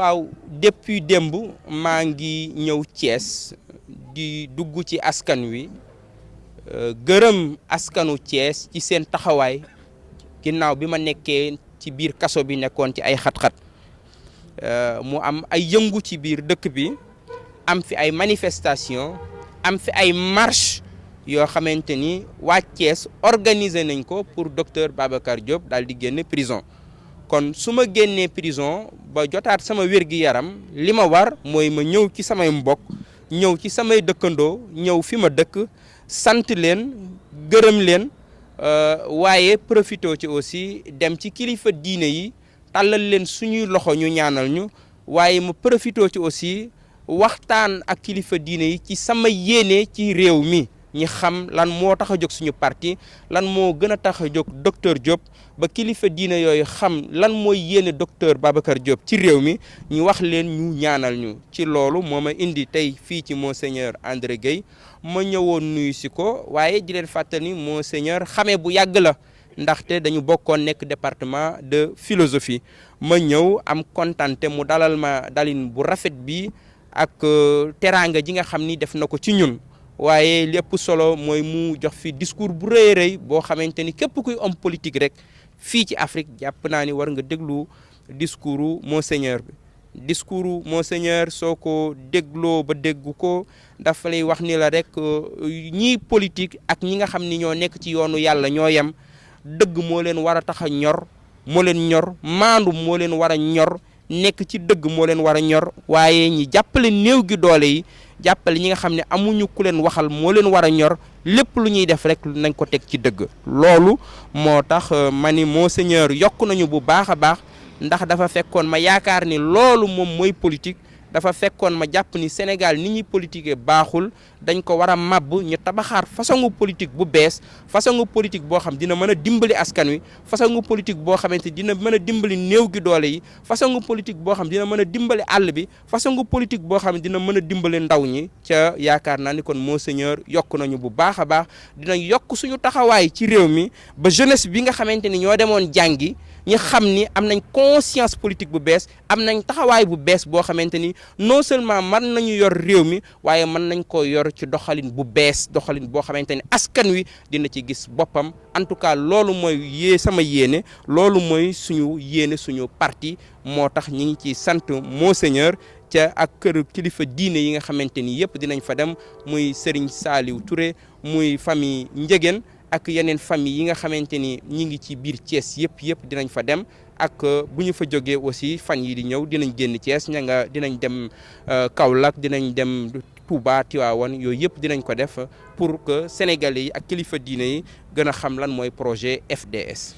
waaw depuis démb maa ngi ñëw Thiès di dugg ci askan wi gërëm askanu Thiès ci seen taxawaay ginnaaw bi ma nekkee ci biir kaso bi nekkoon ci ay xat-xat mu am ay yëngu ci biir dëkk bi am fi ay manifestation am fi ay marche yoo xamante ni waa Thiès organiser nañ ko pour docteur Babacar Diop daal di génn prison kon su ma génnee prison ba jotaat sama wér-gi-yaram li ma war mooy ma ñëw ci samay mbokk ñëw ci samay dëkkandoo ñëw fi ma dëkk sant leen gërëm leen waaye profité ci aussi dem ci kilifa diine yi tàllal leen suñuy loxo ñu ñaanal ñu waaye ma profité ci aussi waxtaan ak kilifa diine yi ci sama yéene ci réew mi ñi xam lan moo tax a jóg suñu parti lan moo gën a tax a jóg docteur Diop ba kilifa diine yooyu xam lan mooy yéene docteur Babacar Diop ci réew mi ñu wax leen ñu ñaanal ñu ci loolu moo ma indi tey fii ci Monseigneur André Guèye ma ñëwoon nuyu si ko waaye di leen fàttali Monseigneur xamee bu yàgg la ndaxte dañu bokkoon nekk département de philosophie ma ñëw am kontante mu dalal ma dalin bu rafet bi ak teraanga ji nga xam ni def na ko ci ñun waaye lépp solo mooy mu jox fi discours bu rëy rëy boo xamante ni képp kuy homme politique rek fii ci Afrique jàpp naa ni war nga déglu discours Monseigneur bi discours Monseigneur soo ko dégloo ba dégg ko dafa lay wax ni la rek ñii politique ak ñi nga xam ni ñoo nekk ci yoonu yàlla ñoo yem dëgg moo leen war a tax a ñor moo leen ñor maandu moo leen war a ñor nekk ci dëgg moo leen war a ñor waaye ñi jàppale néew gi doole yi jàppale ñi nga xam ne amuñu ku leen waxal moo leen war a ñor lépp lu ñuy def rek nañ ko teg ci dëgg loolu moo tax ma ni Monseigneur yokk nañu bu baax a baax ndax dafa fekkoon ma yaakaar ni loolu moom mooy politique dafa fekkoon ma jàpp ni Sénégal ni ñuy politique baaxul dañ ko war a màbb ñu tabaxaar façon politique bu bees façon politique boo xam dina mën a dimbali askan wi façon politique boo xamante dina mën a dimbali néew gi doole yi façon politique boo xam dina mën a dimbali àll bi façon politique boo xam dina mën a dimbali ndaw ñi ca yaakaar naa ni kon Monseigneur yokk nañu bu baax a baax dina yokk suñu taxawaay ci réew mi ba jeunesse bi nga xamante ni ñoo demoon jàngi ñi xam ni am nañ conscience politique bu bees am nañ taxawaay bu bees boo xamante ni non seulement mën nañu yor réew mi waaye mën nañ ko yor ci doxalin bu bees doxalin boo xamante ni askan wi dina ci gis boppam en tout cas loolu mooy sama yéene loolu mooy suñu yéene suñu parti moo tax ñi ngi ci sant Monseigneur ca ak kër kilifa diine yi nga xamante ni yëpp dinañ fa dem muy Serigne Saliou Touré muy famille Ndiéguène ak yeneen famille yi nga xamante ni ñi ngi ci biir Thiès yëpp dinañ fa dem ak bu ñu fa jógee aussi fan yi di ñëw dinañ génn Thiès dinañ dem Kaolack dinañ dem Touba Tivaouane yooyu yëpp dinañ ko def pour que sénégalais yi ak kilifa diine yi gën a xam lan mooy projet FDS.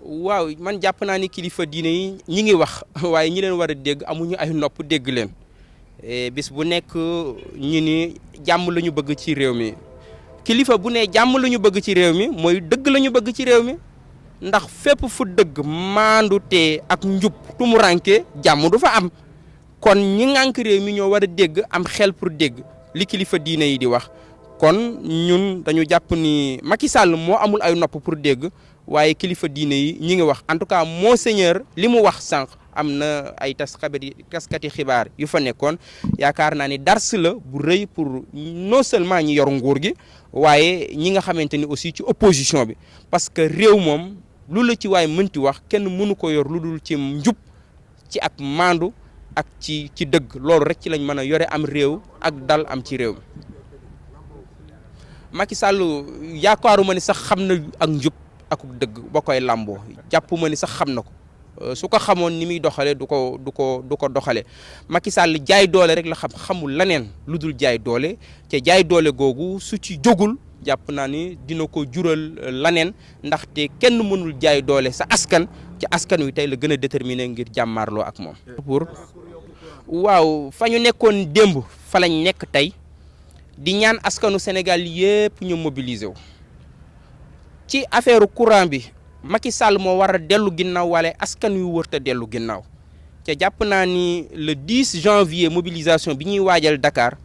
waaw man jàpp naa ni kilifa diine yi ñi ngi wax waaye ñi leen war a dégg amuñu ay nopp dégg leen bis bu nekk ñi ni jàmm la ñu bëgg ci réew mi. kilifa bu ne jàmm la ñu bëgg ci réew mi mooy dëgg la ñu bëgg ci réew mi ndax fépp fu dëgg maandu te ak njub tumuranke jàmm du fa am kon ñi ngànk réew mi ñoo war a dégg am xel pour dégg li kilifa diine yi di wax kon ñun dañu jàpp ni Macky Sall moo amul ay nopp pour dégg waaye kilifa diine yi ñi ngi wax en tout cas Monseigneur li mu wax sànq am na ay taskati xibaar yu fa nekkoon yaakaar naa ni dars la bu rëy pour non seulement ñi yor nguur gi waaye ñi nga xamante ni aussi ci opposition bi parce que réew moom lu la ci waay mënti wax kenn mënu ko yor lu dul ci njub ci ak maandu ak ci dëgg loolu rek ci lañ mën a yore am réew ak dal am ci réew mi Macky Sall yaakaaruma ni sax xam na ak njub ak dëgg ba koy làmboo jàppuma ni sax xam na ko su ko xamoon ni muy doxale du ko doxale Macky Sall jaay doole rek la xamul leneen lu dul jaay doole te jaay doole googu su ci jógul jàpp naa ni dina ko jural leneen ndaxte kenn mënul jaay doole sa askan ci askan wi tey la gën a déterminé ngir jàmmaarloo ak moom. waaw fa ñu nekkoon démb fa lañ nekk tey di ñaan askanu Sénégal yépp ñu mobiliser wu ci affaire courant bi. Macky Sall moo war a dellu ginnaaw wala askan wi wërta dellu ginnaaw te jàpp naa ni le 10 janvier mobilisation bi ñuy waajal Dakar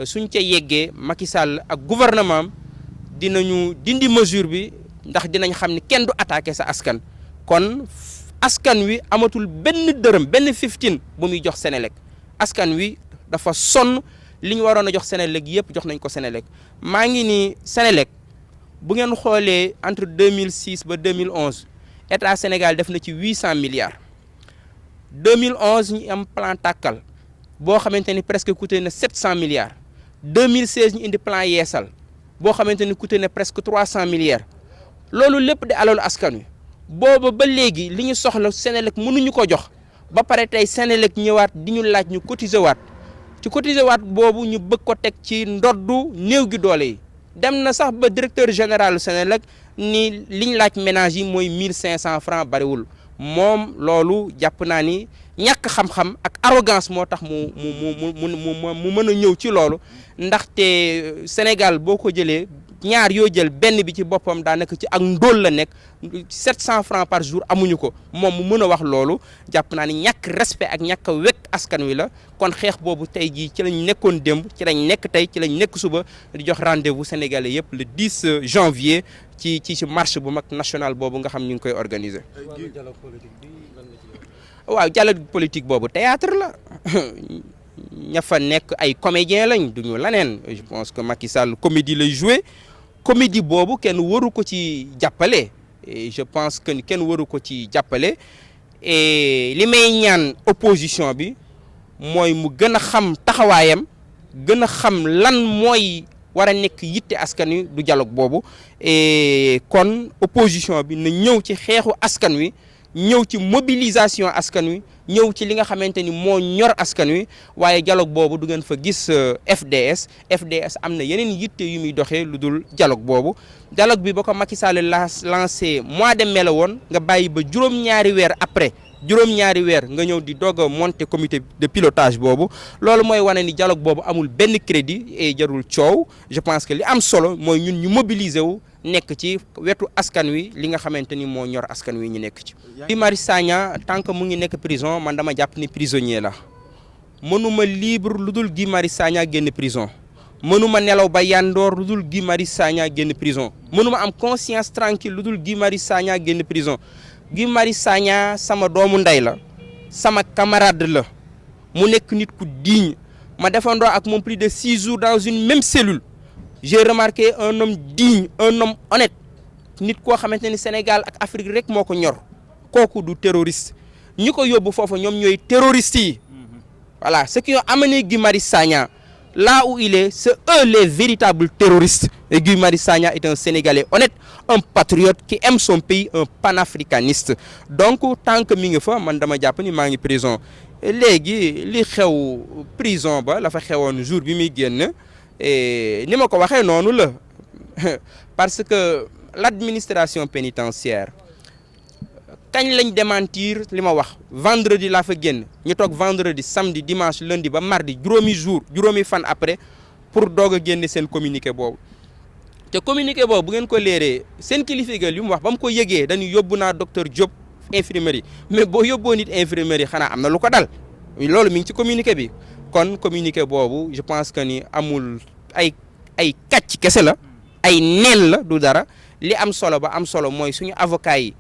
suñ ca yeggee Macky Sall ak gouvernement am dinañu dindi mesure bi ndax dinañ xam ni kenn du attaqué sa askan kon askan wi amatul benn dërëm benn 15 bu muy jox Senelec askan wi dafa sonn li ñu waroon a jox Senelec yëpp jox nañ ko Senelec maa ngi ni Senelec bu ngeen xoolee entre 2006 ba 2011 état Sénégal def na ci 800 milliards 2011 ñu am plan tàkkal boo xamante ni presque coûté na 700 milliards 2016 ñu indi plan yeesal boo xamante ni coûté na presque 300 milliards loolu lépp di alalu askan wi booba ba léegi li ñu soxla Senelec mënuñu ko jox ba pare tey Senelec ñëwaat di ñu laaj ñu cotiser waat ci cotiser waat boobu ñu bëgg ko teg ci ndoddu néew gi doole yi dem na sax ba directeur général Senelec ni liñ laaj ménage yi mooy 1500 francs bariwul moom loolu jàpp naa ni ñàkk xam-xam ak arrogance moo tax mu mën a ñëw ci loolu ndaxte Sénégal boo ko jëlee ñaar yoo jël benn bi ci boppam daanaka ci ak ndóol la nekk 700 francs par jour amuñu ko moom mu mën a wax loolu jàpp naa ni ñàkk respect ak ñàkk a wekk askan wi la kon xeex boobu tey jii ci lañ nekkoon démb ci lañ nekk tey ci lañ nekk suba di jox rendez-vous sénégalais yëpp le 10 janvier ci marche bu mag national boobu nga xam ñu ngi koy organiser. waaw dialogue politique boobu théâtre la ña fa nekk ay comédien lañ duñu laneen je pense que Macky Sall comédie lay joué comédie boobu kenn waru ko ci jàppale et je pense que kenn waru ko ci jàppale et li may ñaan opposition bi mooy mu gën a xam taxawaayam gën a xam lan mooy war a nekk yitte askan wi du dialogue boobu et kon opposition bi na ñëw ci xeexu askan wi ñëw ci mobilisation askan wi ñëw ci li nga xamante ni moo ñor askan wi waaye dialogue boobu du ngeen fa gis FDS am na yeneen yitte yu muy doxee lu dul dialogue boobu dialogue bi ba ko Macky Sall lancé mois de mai la woon nga bàyyi ba juróom-ñaari weer après juróom-ñaari weer nga ñëw di doog a monter comité de pilotage boobu loolu mooy wane ni dialogue boobu amul benn crédit et jarul coow je pense que li am solo mooy ñun ñu mobiliser wu nekk ci wetu askan wi li nga xamante ni moo ñor askan wi ñu nekk ci. Guy Marius Sagna tant que mu ngi nekk prison man dama jàpp ni prisonnier la mënuma libre lu dul Guy Marius Sagna génn prison mënuma nelaw ba yandoor lu dul Guy Marius Sagna génn prison mënuma am conscience tranquille lu dul Guy Marius Sagna génn prison. Guy Marius Sagna sama doomu ndey la sama camarade la mu nekk nit ku digne ma defandoo ak moom plus de 6 jours dans une même cellule j'ai remarqué un homme digne un homme honnête nit koo xamante ni Sénégal ak Afrique rek moo ko ñor kooku du terroriste ñi ko yóbbu foofu ñoom ñooy terroristes yi voilà ceux qui ont amené Guy Marius Sagna là où il est, c'est eux les véritables terroristes. Et Guy Marius Sagna est un Sénégalais honnête, un patriote qui aime son pays, un panafricaniste. Donc, tant que mi ngi fa man dama jàpp ni maa ngi prison léegi li xew prison ba la fa xewoon jour bi muy génn ni ma ko waxee noonu la parce que l'administration pénitentiaire kañ lañ démentir li ma wax vendredi laa fa génn ñu toog vendredi samedi dimanche lundi ba mardi juróomi fan après pour doog a génne seen communiqué boobu te communiqué boobu bu ngeen ko leeree seen kilifa gi li mu wax ba mu ko yëgee dañuy yóbbu naa docteur Diop infirmerie mais boo yóbboo nit infirmerie xanaa am na lu ko dal loolu mi ngi ci communiqué bi kon communiqué boobu je pense que ni amul ay kàcc kese la ay neen la du dara li am solo ba am solo mooy suñu avocat yi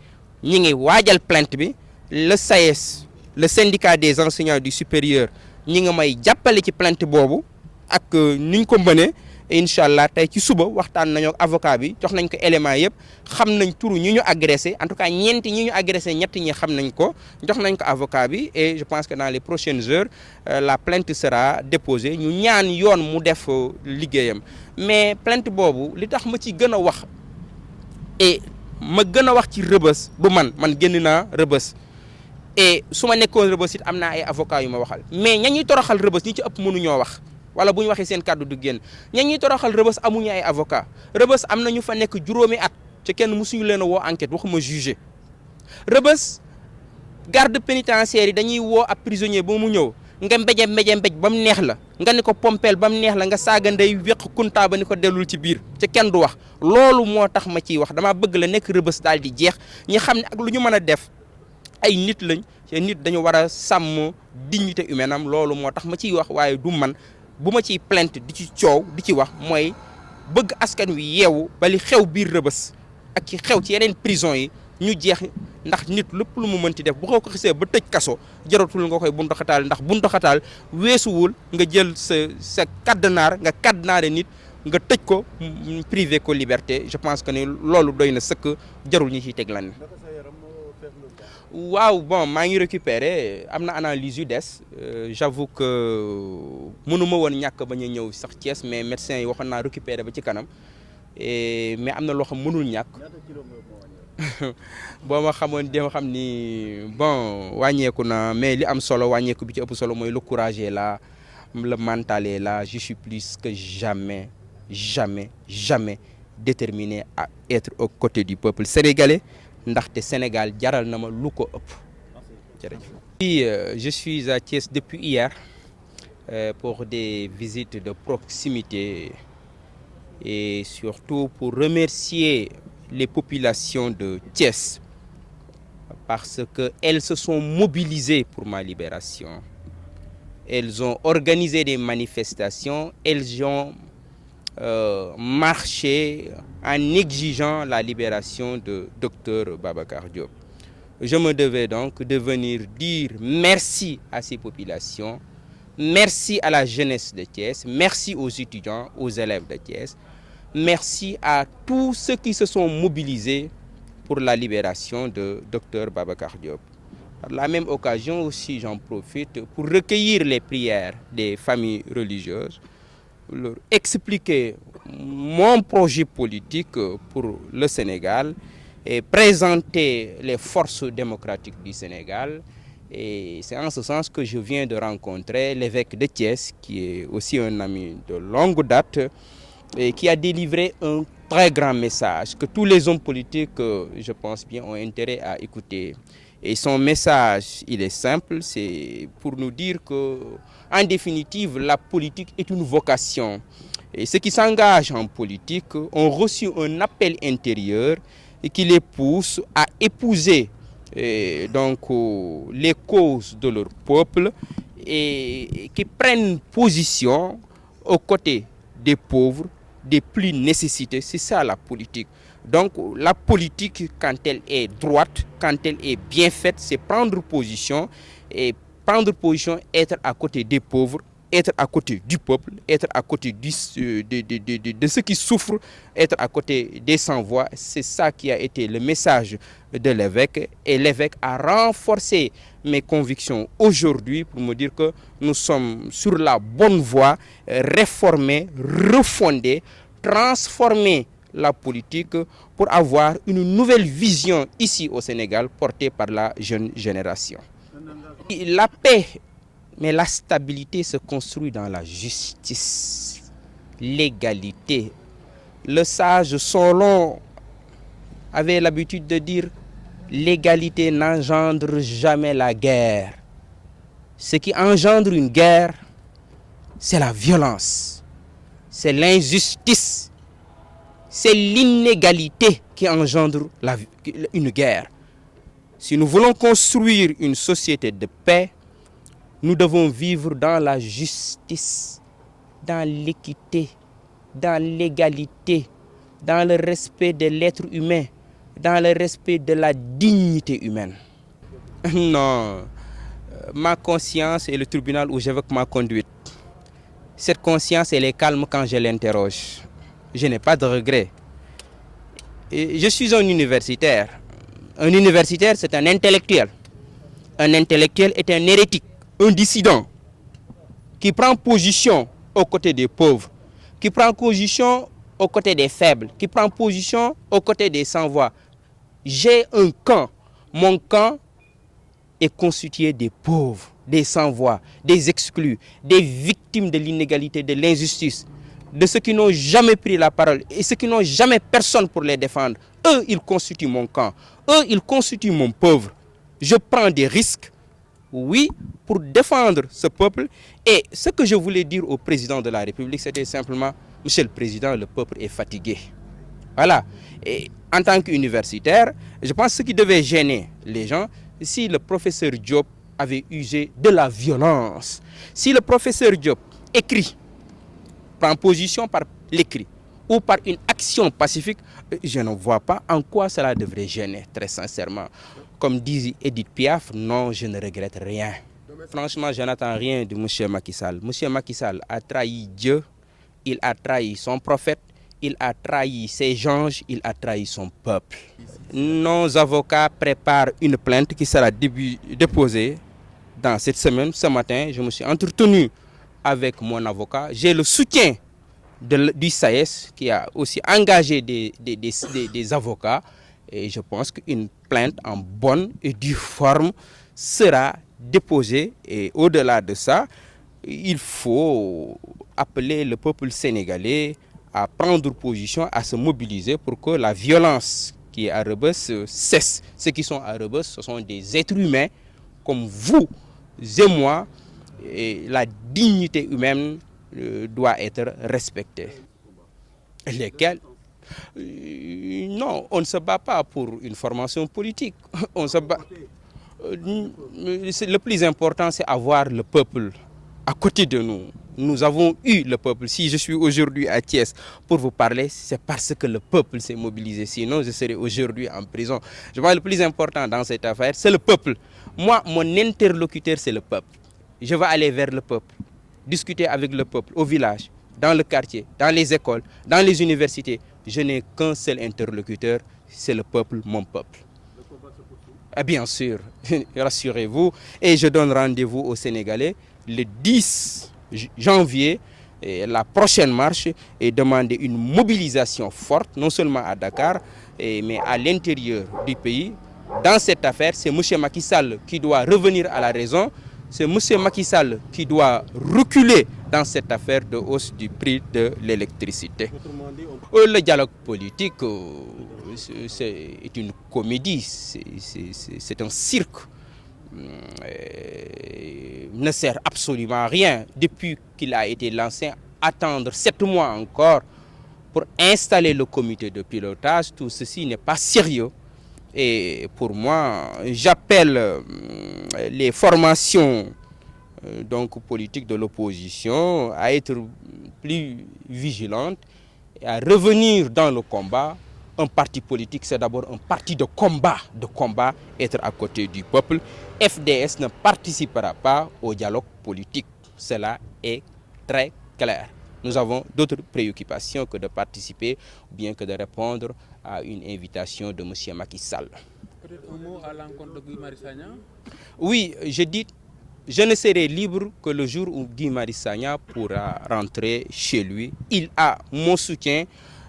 ñi ngi waajal plainte bi le SAES le syndicat des enseignants du supérieur ñi nga may jàppale ci plainte boobu ak niñ ko mënee incha allah tey ci suba waxtaan nañoo ak avocat bi jox nañ ko élément yëpp xam nañ turu ñi ñu agressé en tout cas ñeenti ñi ñu agressé ñett ñi xam nañ ko jox nañ ko avocat bi et je pense que dans les prochaines heures la plainte sera déposée ñu ñaan yoon mu def liggéeyam mais plainte boobu li tax ma ci gën a wax et ma gën a wax ci rëbës du man génn naa rëbës et su ma nekkoon rëbës it am naa ay avocats yu ma waxal mais ña ñuy toroxal rëbës ñi ci ëpp mënuñoo wax wala bu ñu waxee seen kàddu du génn ña ñuy toroxal rëbës amuñu ay avocat rëbës am na ñu fa nekk juróomi at ci kenn mësuñu leen a woo enquête waxuma jugé rëbës garde pénitentiaire yi dañuy woo ab prisonnier ba mu ñëw nga mbéj ba mu neex la nga ni ko pompeel ba mu neex la nga saaga ndey wéq kuntaa ba ni ko dellul ci biir ci kenn du wax loolu moo tax ma ciy wax dama bëgg la nekk rëbës daal di jeex ñi xam ne ak lu ñu mën a def ay nit lañ te nit dañu war a sàmm dignité humaine am loolu moo tax ma ciy wax waaye du man bu ma ciy plainte di ci coow di ci wax mooy bëgg askan wi yeewu ba li xew biir rëbës ak ci xew ci yeneen prison yi ñu jeex ndax nit lépp lu mu mënti def bu ko xisee ba tëj kaso jaratul nga koy buntu xataal ndax buntu xataal weesuwul nga jël sa cadenaar nga cadenaare nit nga tëj ko privé ko liberté. Je pense que ne loolu doy na sëkk jarul ñi ciy teg lan. waaw bon maa ngi récupéré am na analyse yu des j'avoue que mënuma woon ñàkk bañ a ñëw sax Thiès mais médecin yi waxoon naa récupéré ba ci kanam mais am na loo xam mënul ñàkk. boo ma xamoon dama xam ni bon wàññeeku na mais li am solo wàññeeku bi ci ëpp solo mooy le courage est là, le mental est là. Je suis plus que jamais déterminé à être aux côtés du peuple sénégalais ndaxte Sénégal jaral na ma lu ko ëpp. jërëjëf. Oui, je suis à Thiès depuis hier pour des visites de proximité et surtout pour remercier les populations de Thiès parce qu'elles se sont mobilisées pour ma libération. Elles ont organisé des manifestations, elles ont marché en exigeant la libération de Dr Babacar Diop. Je me devais donc de venir dire merci à ces populations, merci à la jeunesse de Thiès, merci aux étudiants, aux élèves de Thiès, merci à tous ceux qui se sont mobilisés pour la libération de Dr Babacar Diop. Par la même occasion aussi, j'en profite pour recueillir les prières des familles religieuses, leur expliquer mon projet politique pour le Sénégal et présenter les forces démocratiques du Sénégal. Et c'est en ce sens que je viens de rencontrer l'évêque de Thiès, qui est aussi un ami de longue date, et qui a délivré un très grand message que tous les hommes politiques, je pense bien, ont intérêt à écouter. Et son message, il est simple, c'est pour nous dire que, en définitive, la politique est une vocation. Et ceux qui s'engagent en politique ont reçu un appel intérieur et qui les pousse à épouser les causes de leur peuple et qui prennent position aux côtés des pauvres, des plus nécessités. C'est ça la politique. Donc la politique, quand elle est droite, quand elle est bien faite, c'est prendre position, et prendre position, être à côté des pauvres, être à côté du peuple, être à côté de ceux qui souffrent, être à côté des sans-voix. C'est ça qui a été le message de l'évêque, et l'évêque a renforcé mes convictions aujourd'hui pour me dire que nous sommes sur la bonne voie, réformer, refonder, transformer la politique pour avoir une nouvelle vision ici au Sénégal portée par la jeune génération. La paix, mais la stabilité se construit dans la justice, l'égalité. Le sage Solon avait l'habitude de dire l'égalité n'engendre jamais la guerre. Ce qui engendre une guerre, c'est la violence, c'est l'injustice. C'est l'inégalité qui engendre une guerre. Si nous voulons construire une société de paix, nous devons vivre dans la justice, dans l'équité, dans l'égalité, dans le respect de l'être humain, dans le respect de la dignité humaine. Non, ma conscience est le tribunal où j'évoque ma conduite. Cette conscience, elle est calme quand je l'interroge. Je n'ai pas de regrets. Je suis un universitaire. Un universitaire, c'est un intellectuel. Un intellectuel est un hérétique, un dissident, qui prend position aux côtés des pauvres, qui prend position aux côtés des faibles, qui prend position aux côtés des sans-voix. J'ai un camp. Mon camp est constitué des pauvres, des sans-voix, des exclus, des victimes de l'inégalité, de l'injustice, de ceux qui n'ont jamais pris la parole et ceux qui n'ont jamais personne pour les défendre. Eux, ils constituent mon camp. Eux, ils constituent mon pauvre. Je prends des risques, oui, pour défendre ce peuple. Et ce que je voulais dire au président de la République, c'était simplement, Monsieur le Président, le peuple est fatigué. Voilà. Et en tant qu'universitaire, je pense que ce qui devait gêner les gens, si le professeur Diop avait usé de la violence, si le professeur Diop écrit, prend position par l'écrit ou par une action action pacifique, je ne vois pas en quoi cela devrait gêner, très sincèrement. Comme dit Edith Piaf, non, je ne regrette rien. Franchement, je n'attends rien de M. Macky Sall. M. Macky Sall a trahi Dieu, il a trahi son prophète, il a trahi ses anges, il a trahi son peuple. Nos avocats préparent une plainte qui sera déposée dans cette semaine. Ce matin, je me suis entretenu avec mon avocat. J'ai le soutien du SAES qui a aussi engagé des avocats. Et je pense qu'une plainte en bonne et due forme sera déposée. Et au-delà de ça, il faut appeler le peuple sénégalais à prendre position, à se mobiliser pour que la violence qui est à Rebeuss cesse. Ceux qui sont à Rebeuss, ce sont des êtres humains comme vous et moi. Et la dignité humaine doit être respectée. Lesquels? Non, on ne se bat pas pour une formation politique. On se bat. Le plus important, c'est avoir le peuple à côté de nous. Nous avons eu le peuple. Si je suis aujourd'hui à Thiès pour vous parler, c'est parce que le peuple s'est mobilisé. Sinon, je serais aujourd'hui en prison. Je vois le plus important dans cette affaire, c'est le peuple. Moi, mon interlocuteur, c'est le peuple. Je vais aller vers le peuple, discuter avec le peuple au village, dans le quartier, dans les écoles, dans les universités. Je n'ai qu'un seul interlocuteur, c'est le peuple, mon peuple. Et bien sûr, rassurez-vous, et je donne rendez-vous aux Sénégalais le 10 janvier, la prochaine marche, et demander une mobilisation forte, non seulement à Dakar, mais à l'intérieur du pays. Dans cette affaire, c'est M. Macky Sall qui doit revenir à la raison. C'est M. Macky Sall qui doit reculer dans cette affaire de hausse du prix de l'électricité. Le dialogue politique, c'est une comédie, c'est un cirque. Ne sert absolument à rien. Depuis qu'il a été lancé, attendre 7 mois encore pour installer le comité de pilotage, tout ceci n'est pas sérieux. Et pour moi, j'appelle les formations politiques de l'opposition à être plus vigilantes et à revenir dans le combat. Un parti politique, c'est d'abord un parti de combat, être à côté du peuple. FDS ne participera pas au dialogue politique. Cela est très clair. Nous avons d'autres préoccupations que de participer ou bien que de répondre à une invitation de M. Macky Sall. Peut-être un mot à l'encontre de Guy Marius Sagna? Oui, je dis, je ne serai libre que le jour où Guy Marius Sagna pourra rentrer chez lui. Il a mon soutien.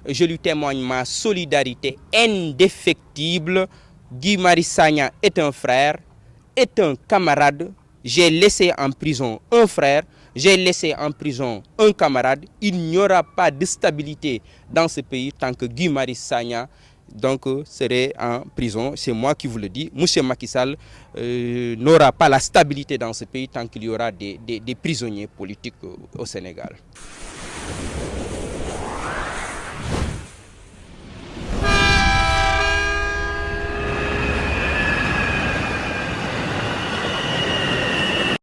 Je lui témoigne ma solidarité indéfectible. Guy Marius Sagna est un frère, est un camarade. J'ai laissé en prison un frère, j'ai laissé en prison un camarade. Il n'y aura pas de stabilité dans ce pays tant que Guy Marius Sagna serait en prison. C'est moi qui vous le dis. M. Macky Sall n'aura pas la stabilité dans ce pays tant qu'il y aura des prisonniers politiques au Sénégal.